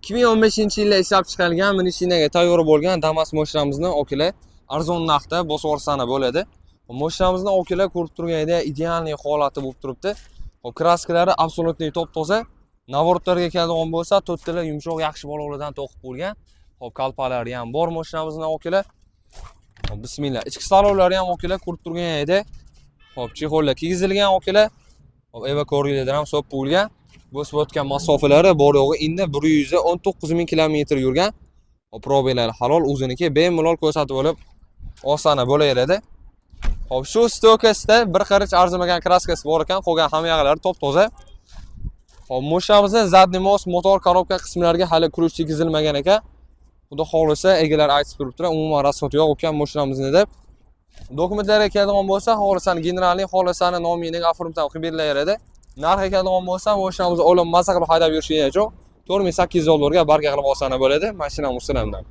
2015-yilda ishlab chiqarilgan minishinaga tayyor bo'lgan Damas mashinamizni okalar arzon narxda bosib olsana bo'ladi. Mashinamizni okalar ko'rib turganingizda ideal holati bo'lib turibdi. Hop, kraskalari absolutniy top-toza. Navorotlarga keladigan bo'lsa, to'rttalar yumshoq yaxshi balolardan to'qib bo'lgan. Hop, kalpalari ham bor mashinamizning okalar. Hop, bismillah. Ichki salonlari ham okalar ko'rib turganingizda. Hop, chexollar kiygizilgan okalar. Hop, evakuatorlar ham so'p bo'lgan. Bosib o'tgan masofalari bor yo'g'i endi 119 ming kilometr yurgan. Hop, probelar halol o'ziniki bemalol ko'rsatib olib osona bo'laveradi. Hop, shu stokasida bir qarich arzimagan kraskasi bor ekan, qolgan hamma yoqlari top-toza. Hop, mashinamizda zadniy mos motor korobka qismlariga hali kurush tegizilmagan ekan. Xudo xolisa egalari aytib turibdilar, umuman rasxot yo'q ekan mashinamizni deb. Dokumentlarga keladigan bo'lsa, xolisani generalniy xolisani nomini oformdan qilib berilaveradi. Narxga keladigan bo'lsa, mashinamizni o'lim mazza qilib haydab yurishingiz uchun $4800 barga qilib olsana bo'ladi. Mashinam ustilamdan.